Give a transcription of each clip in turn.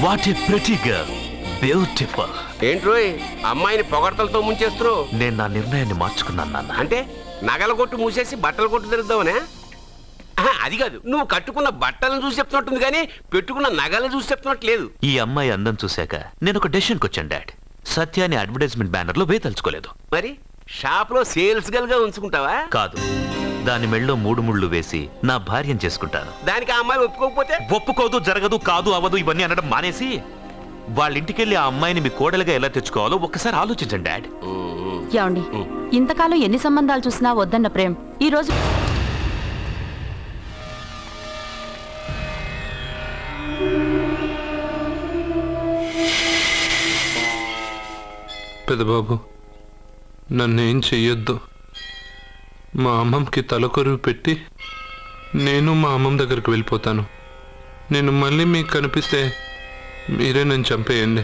What a pretty girl, beautiful. ఏంట్రోయ్ అమ్మాయిని పొగడ్తలతో ముంచేస్తున్నావు? నేను నా నిర్ణయాన్ని మార్చుకున్నాను నాన్న. అంటే నగల కొట్టు మూసేసి బట్టల కొట్టు తిరుగుదామనే? అది కాదు, నువ్వు కట్టుకున్న బట్టలను చూసి చెప్తున్నట్టుంది కానీ పెట్టుకున్న నగలను చూసి చెప్తున్నట్టు లేదు. ఈ అమ్మాయి అందం చూశాక నేను ఒక డెసిషన్కి వచ్చాను డాడ్. సత్యాన్ని అడ్వర్టైజ్మెంట్ బ్యానర్ లో వేతలుచుకోలేదు. మరి షాప్ లో సేల్స్ గర్ల్ గా ఉంచుకుంటావా? కాదు, దాని మెళ్ళలో 3 ముళ్ళు వేసి నా భార్యను చేసుకుంటాను. దానికి ఆ అమ్మాయి ఒప్పుకోకపోతే? ఒప్పుకోదు, జరగదు, కాదు, అవదు ఇవన్నీ అనడం మానేసి వాళ్ళ ఇంటికెళ్ళి ఆ అమ్మాయిని మీ కోడలుగా ఎలా తెచ్చుకోవాలో ఒక్కసారి ఆలోచించండి డాడ్. ఏమండి, ఇంతకాలం ఎన్ని సంబంధాలు చూసినా వద్దన్న ప్రేమ్ ఈ రోజు పెదబాబు, నన్నేం చెయ్యొద్దు. మా అమ్మమ్మకి తలకొరువు పెట్టి నేను మా అమ్మమ్మ దగ్గరికి వెళ్ళిపోతాను. నేను మళ్ళీ మీకు కనిపిస్తే మీరే నన్ను చంపేయండి.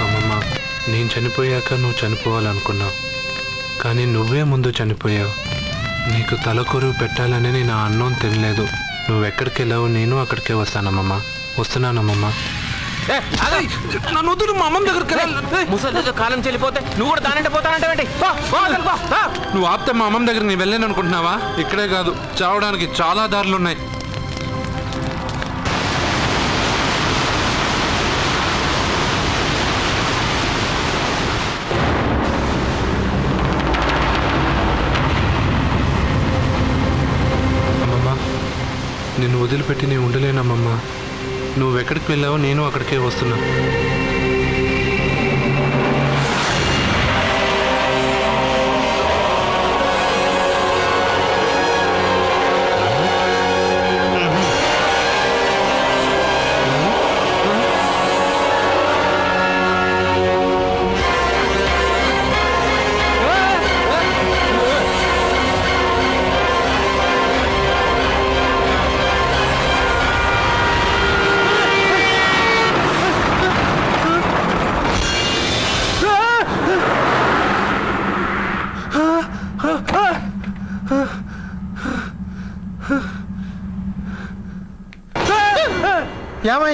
అమ్మమ్మ, నేను చనిపోయాక నువ్వు చనిపోవాలనుకున్నావు, కానీ నువ్వే ముందు చనిపోయావు. నీకు తలకొరువు పెట్టాలని నేను ఆ అన్నం తినలేదు. నువ్వెక్కడికి వెళ్ళావు, నేను అక్కడికే వస్తానమ్మమ్మ. వస్తున్నానమ్మమ్మ. నన్ను మా అమ్మమ్మ దగ్గరికి ముసలితో కాలం చెల్లిపోతే నువ్వు కూడా దానంటే పోతానంటే నువ్వు ఆపితే మా అమ్మమ్మ దగ్గర నేను వెళ్ళాను అనుకుంటున్నావా? ఇక్కడే కాదు, చావడానికి చాలా దారులు ఉన్నాయి. నిన్ను వదిలిపెట్టి నేను ఉండలేనమ్మమ్మా. నువ్వెక్కడికి వెళ్ళావో నేను అక్కడికే వస్తున్నా.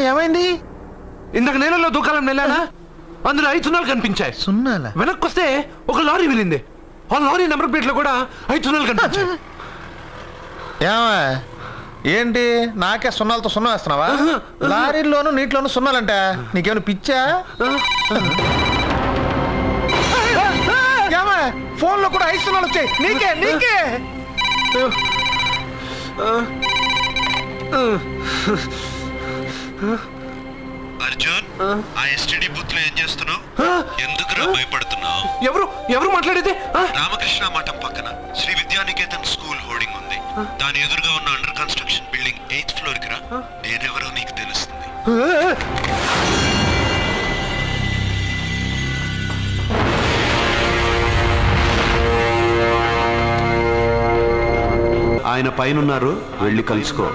ఏమైంది? ఇందాక నేలలో దూకాలం వెళ్ళానా, అందులో 5 సున్నాలు కనిపించాయి. సున్నాలా? వెనక్కి వస్తే ఒక లారీ వెళ్ళింది. ఆ లారీ నెంబర్ ప్లేట్ లో కూడా 5 సున్నాలు కనిపించాయి. ఏంటి నాకే సున్నాలతో సున్నా వేస్తున్నావా? లారీల్లోనూ నీటిలోనూ సున్నాలంట. నీకేమైనా పిచ్చా? ఫోన్ లో కూడా 5 సున్నాలు వచ్చాయి. నీకే అర్జున్, ఆ ఎస్టీడీ బూత్ లో ఏం చేస్తున్నావు? ఎందుకురా భయపడుతున్నావు? ఎవరు మాట్లాడేది? రామకృష్ణ మఠం పక్కన శ్రీ విద్యానికేతన్ స్కూల్ హోర్డింగ్ ఉంది. దాని ఎదురుగా ఉన్న under construction building 8th floor కి రా. నేనెవరో నీకు తెలుస్తుంది. ఆయన పైనున్నారు, వెళ్ళి కలుసుకో.